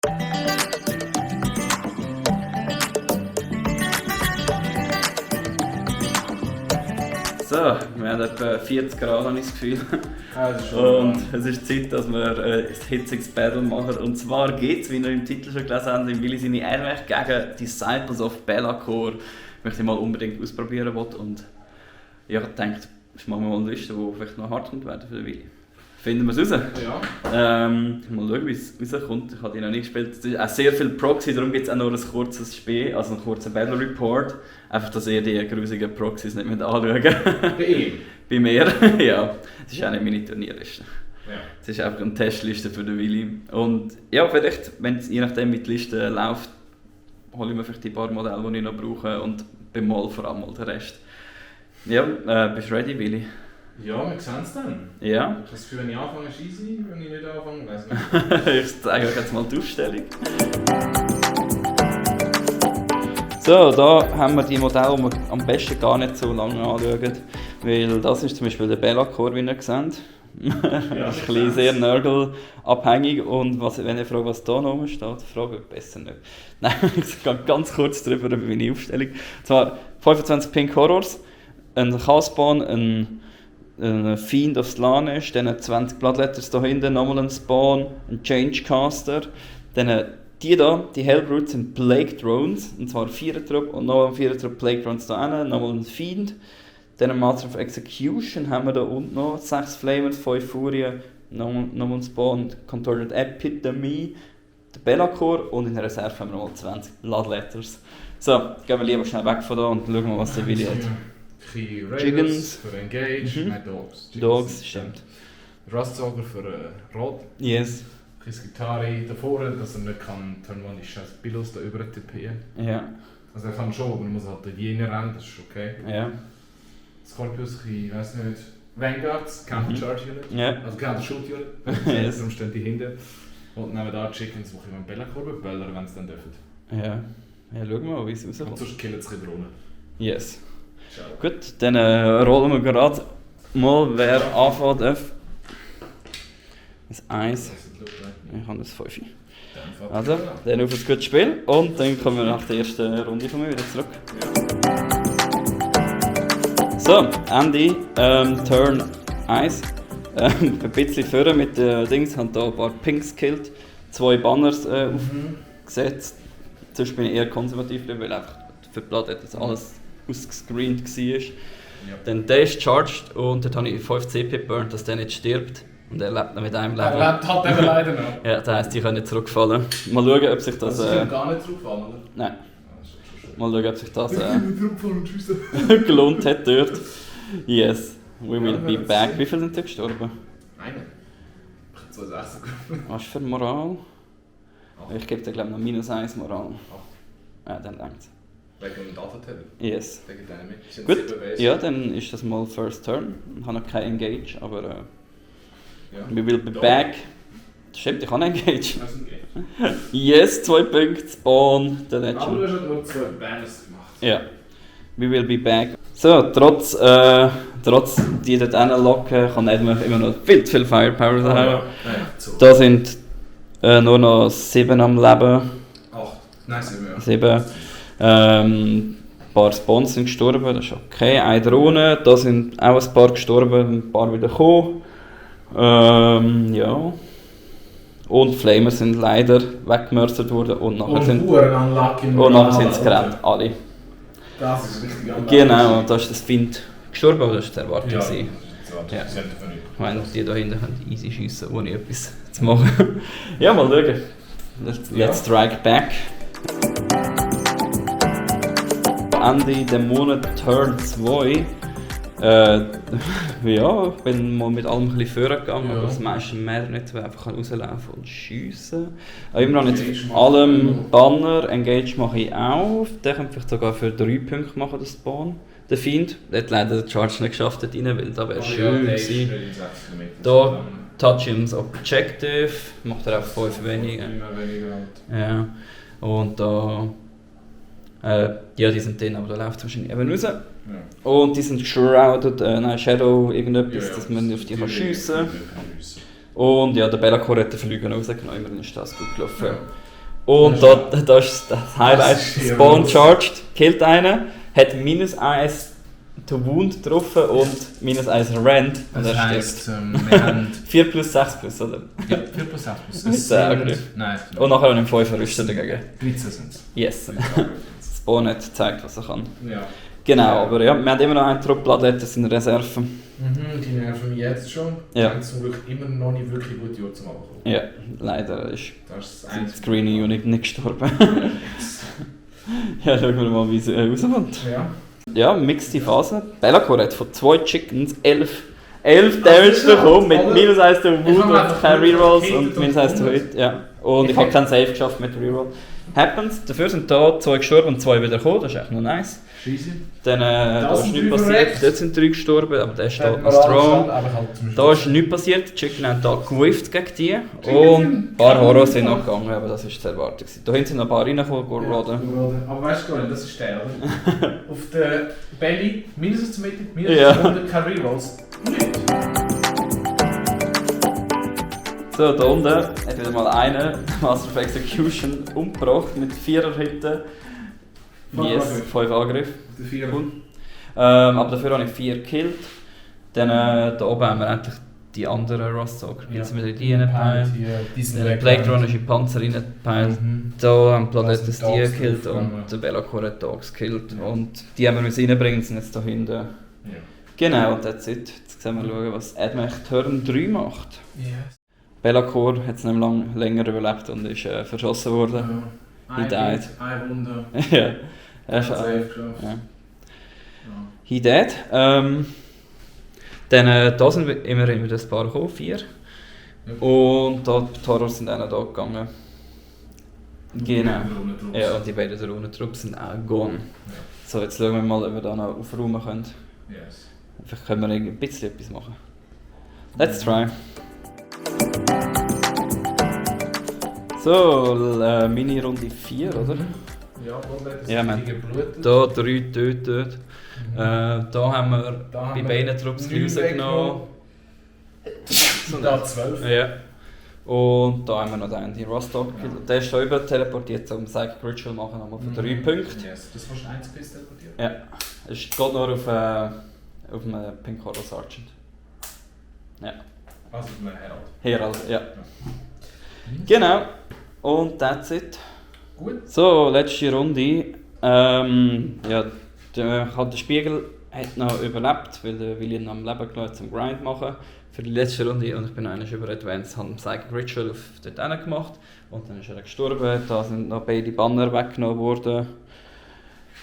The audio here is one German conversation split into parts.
So, wir haben etwa 40 Grad, habe ich das Gefühl. Das ist schon Und es ist Zeit, dass wir ein hitziges Battle machen. Und zwar geht es, wie ihr im Titel schon gelesen habt, im Willi seine Einweg gegen Disciples of Be'lakor. Ich mal unbedingt ausprobieren will. Und ja, ich dachte, jetzt machen wir mal eine Liste, die vielleicht noch hart kommt werden für den Willi. Finden wir es raus? Ja. Mal schauen, wie es rauskommt. Ich habe die noch nicht gespielt. Es ist auch sehr viel Proxy, darum gibt es auch nur ein kurzes Spiel, also einen kurzen Battle Report. Einfach, dass ihr die grusigen Proxys nicht mit anschauen. Bei ihm? Bei mir, ja. Das ist auch nicht meine Turnierliste. Ja. Das ist einfach eine Testliste für den Willi. Und ja, vielleicht, wenn es je nachdem wie die Liste läuft, hole ich mir vielleicht die paar Modelle, die ich noch brauche und beim Mal vor allem mal den Rest. Ja, bist du ready, Willi? Ja, wir sehen es dann. Ja. Ich habe das Gefühl, wenn ich anfange, ist easy, wenn ich nicht anfange, weiss ich nicht. Ich zeige euch jetzt mal die Aufstellung. So, da haben wir die Modelle, die wir am besten gar nicht so lange anschauen. Weil das ist zum Beispiel der Be'lakor, wie ihr seht. Das ist ein bisschen sehr nörgelabhängig. Und wenn ihr fragt, was da noch steht, frage ich besser nicht. Nein, ich gehe ganz kurz darüber über meine Aufstellung. Und zwar 25 Pink Horrors, ein Chaosbahn, ein Fiend of Slaanesh, dann 20 Bloodletters da hinten, nochmal ein Spawn, ein Changecaster, dann die da, die Hellbrutes sind Plague Drones, und zwar 4 Trupp und noch ein 4 Trupp Plague Drones da hinten, nochmal ein Fiend, dann ein Master of Execution haben wir da unten noch, 6 Flamers, 5 Furien, nochmal ein Spawn, Contorted Epitome, der Be'lakor und in der Reserve haben wir nochmal 20 Bloodletters. So, gehen wir lieber schnell weg von da und schauen mal, was der Willi hat. Raiders für Engage, Mad Dogs. Dogs, stimmt. Rustsauger für Rot. Yes. Kiskitari davor, dass er nicht kann Turn 1 die scheiß Billos da über tippen. Ja. Also er kann schon, aber er muss halt die Jene rennen, das ist okay. Ja. Scorpius, ich weiß nicht, Vanguards, Counter Charge Unit, Ja. also Counter Shoot Unit, Yes. darum stehen die hinten. Und nehmen da Chickens, die einen Be'lakor beböllern, wenn sie dann dürfen. Ja. Ja, schauen wir mal, wie es Und rauskommt. sonst killen sie Drohnen. Yes. Ciao. Gut, dann rollen wir gerade mal, wer anfangen darf. Das 1. Ich habe das 5. Also, dann auf ein gutes Spiel und dann kommen wir nach der ersten Runde von mir wieder zurück. So, Andy, Turn 1. Ein bisschen vorher mit den Dings, haben hier ein paar Pinks gekillt, 2 Banners aufgesetzt. Sonst bin ich eher konservativ, weil einfach für die Platte das alles ausgescreent war. Ja. Dann der ist charged und dort habe ich 5 CP burnt, dass der nicht stirbt. Und er lebt noch mit einem Leben. Er lebt halt eben leider noch. Ja, das heisst, die können nicht zurückfallen. Mal schauen, ob sich das... Das ist gar nicht zurückfallen, oder? Nein. Das ist schon schön. Mal schauen, ob sich das Zurückfallen, tschüss. gelohnt hat dort. Yes, we will Ja, be wir back. sehen. Wie viele sind da gestorben? Eine. Ich habe 2,6 gegeben. Was für Moral? Ach. Ich gebe dir glaube ich noch -1 Moral. Ach. Ja, dann längt's. Wegen dem Data-Teller. Yes. Wegen deinem mit. Sind Gut, 7 Base. ja, dann ist das mal First Turn. Ich habe noch kein Engage, aber Ja. we will be Doch. back. Stimmt, ich habe einen Engage. Das ist ein Game. Yes, 2 Punkte, Spawn, der Aber Legend. du hast halt nur 2 Banners gemacht. Ja, we will be back. So, trotz die dort hinlocken, kann Edmund immer noch viel zu viel Firepower haben. Ja, so. Da sind nur noch 7 am Leben. 8. Nein, 7. 7. Ein paar Spawns sind gestorben, das ist okay. Eine Drohne, da sind auch ein paar gestorben, ein paar wieder gekommen. Ja. Und Flamer sind leider weggemörsert worden und nachher sind sie gerannt, alle. Das ist richtig unlucky. Genau, und da ist das Fiend gestorben, aber das war zu erwarten. Ja, gewesen. ja. Ja. Ich meine, die da hinten können easy schiessen, ohne etwas zu machen. Ja, mal schauen. Let's strike back. Ende des Monats Turn 2. Ja, ich bin mal mit allem ein bisschen vorgegangen, aber das meiste mehr nicht, weil ich einfach rauslaufen und schiessen. Immer noch nicht auf allem Banner. Engage mache ich auch. Den könnte ich vielleicht sogar für 3 Punkte machen, das Spawn. Der Fiend, der hat leider den Charge nicht geschafft, dort rein, weil da wäre schön gewesen. Da Touch him's Objective, macht er auch 5 weniger. Ja. Und da... ja, die sind drin, aber da läuft es wahrscheinlich eben raus. Ja. Und die sind shrouded, Shadow, irgendetwas, dass man auf die schiessen kann. Und ja, der Be'lakor hat den Flügel rausgenommen, immerhin ist das gut gelaufen. Ja. Und da ist das Highlight, Das ist Spawn los. charged, killt einen, hat -1 to wound getroffen und -1 rend und Das er stirbt. heisst, wir haben 4 plus 6 plus, oder? ja, 4 plus 8 plus. Mit Es der sind- Angriff. Nein, Und nachher noch 5 Rüsten dagegen. 13 sind es. Yes. Spawn hat gezeigt, was er kann. Ja. Genau, aber ja, wir haben immer noch einen Trupp Bloodletters in Reserve. Die nerven mich jetzt schon. Ja. Die haben zum Glück immer noch nicht wirklich gute Uhr zum Ankommen. Ja, leider ist Das ist das das einzige. Greenie Unit nicht gestorben. Ja, schauen wir mal, wie es rauskommt. Ja. Ja, mixte Phase. Bellacore hat von 2 Chickens 11 Damage bekommen mit -1 to Wound und keine Rerolls und -1 to Hit. Ja. Und ich habe keinen Save geschafft mit Reroll. Happens, dafür sind da 2 gestorben und 2 wieder gekommen, das ist echt noch nice. Scheisse. Dann da ist sind nichts 3 passiert, verreckt. dort sind 3 gestorben, aber der steht Hat noch man strong. aber halt zum Da Schluss. ist nichts passiert, die Chicken haben da gewifft gegen die Chicken und sind ein paar Horror sind noch gegangen, aber das war zu erwarten. Da hinten sind noch ein paar reingekommen, Goroden. Aber weißt du gar nicht, das ist der, oder? Auf der Belly, mindestens zur Mitte, Ja. mindestens 100 keine Rerolls. So, da unten hat wieder mal einer Master of Execution umgebracht mit 4er Hitten. Yes, 5 Angriffe. Der 4. Cool. Aber dafür habe ich 4 gekillt. Dann da oben haben wir endlich die anderen Rostalker. Jetzt sind wieder die reingepeilt. Dann Blade Runner ist in die Panzer reingepeilt. Da haben Planettes die gekillt und der Bellacore hat Dogs gekillt. Ja. Und die haben wir reinbringen, sind jetzt da hinten. Ja. Genau, und that's it. Jetzt sehen wir schauen, was Admech Turn 3 macht. Yes. Bellacore hat es nicht länger überlebt und ist verschossen worden. He died. Ein Wunder. Ja, er ist Safe geschafft. ja. Ja. He dead. Dann da sind wir immerhin wieder ein paar gekommen, 4. Ja. Und da, die Horror sind auch noch da gegangen. Genau. Ja. Ja, und die beiden Drohnentrupps sind auch gone. Ja. So, jetzt schauen wir mal, ob wir da noch aufräumen können. Yes. Vielleicht können wir ein bisschen etwas machen. Let's try. So, Mini-Runde 4, oder? Ja, Bloodlet Ja, man. geblutet. Da 3 getötet. Da haben wir Da bei haben wir beiden Trupps 9 rausgenommen. Und da 12. Ja. Und da haben wir noch den Rostock. Der ist da über teleportiert, um Psychic Ritual machen, nochmal für 3 Punkte. Yes. Das warst du 1 bis teleportiert? Ja. Es geht nur auf einem Pink Horror Sergeant. Ja. Also auf einem Herald. Herald, ja. Genau. Und that's it. Gut. So, letzte Runde. Ja, der Spiegel hat noch überlebt, weil der William am Leben gelassen zum Grind machen für die letzte Runde. Und ich bin eigentlich über Advanced, habe Psychic Ritual auf dort gemacht. Und dann ist er gestorben. Da sind noch beide Banner weggenommen worden.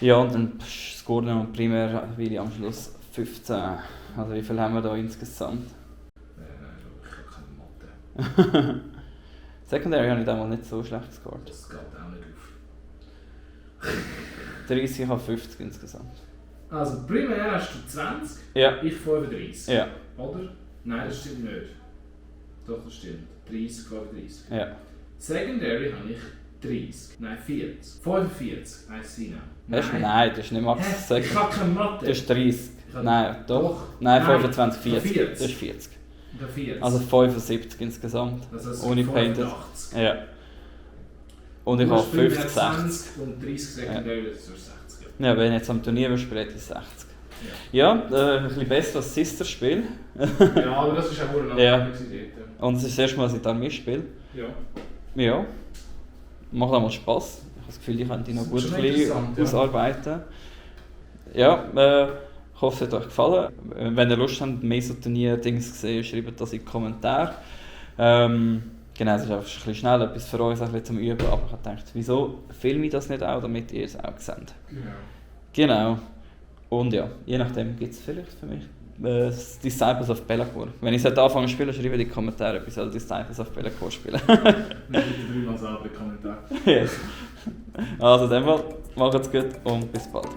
Ja, und dann scoren wir primär William am Schluss 15. Also wie viel haben wir da insgesamt? Ich habe keine Mathe. Secondary habe ich damals nicht so schlecht gescored. Das geht auch nicht auf. 30, ich habe 50 insgesamt. Also primär hast du 20, Ja. ich 35. Ja. Oder? Nein, das stimmt nicht. Doch, das stimmt. 30, 35. Ja. Secondary habe ich 30. Nein, 40. 45. Eins Sina. Hast du? Nein, das ist nicht Max. Hä? Ich habe keine Mathe. Das ist 30. Ich hab- Nein, doch. Doch. Nein, Nein, 25, 40. 40. Das ist 40. Oder 40. Also 75 insgesamt. das ist ohne Painted. 85. Ja. Und ich Du habe hast primär 50, 60. 20 und 30 Secondary, das ist 60. Ja, wenn ich jetzt am Turnier spiele, hätte ich 60. Ja, ein bisschen besser als Sister-Spiel. Ja, aber das ist auch eine Ja. andere Idee. Und es ist das erste Mal, dass ich die Armee spiele. Ja. Ja. Macht auch mal Spass. Ich habe das Gefühl, ich könnte die noch Das gut ist ein schon bisschen interessant, ja. ausarbeiten. Ja, ich hoffe, es hat euch gefallen. Wenn ihr Lust habt, mehr so Turnier-Dings zu sehen, schreibt das in die Kommentare. Genau, es ist einfach ein bisschen schnell, etwas für uns ein bisschen zum Üben. Aber ich habe gedacht, wieso filme ich das nicht auch, damit ihr es auch seht. Genau. Und ja, je nachdem gibt es vielleicht für mich das Disciples of Bellacore. Wenn ich es anfangen zu spielen, schreibe in die Kommentare, ob ich soll Disciples of Bellacore spielen. Bitte dreimal selber Kommentar. Yes. Also, dann mal, macht's gut und bis bald.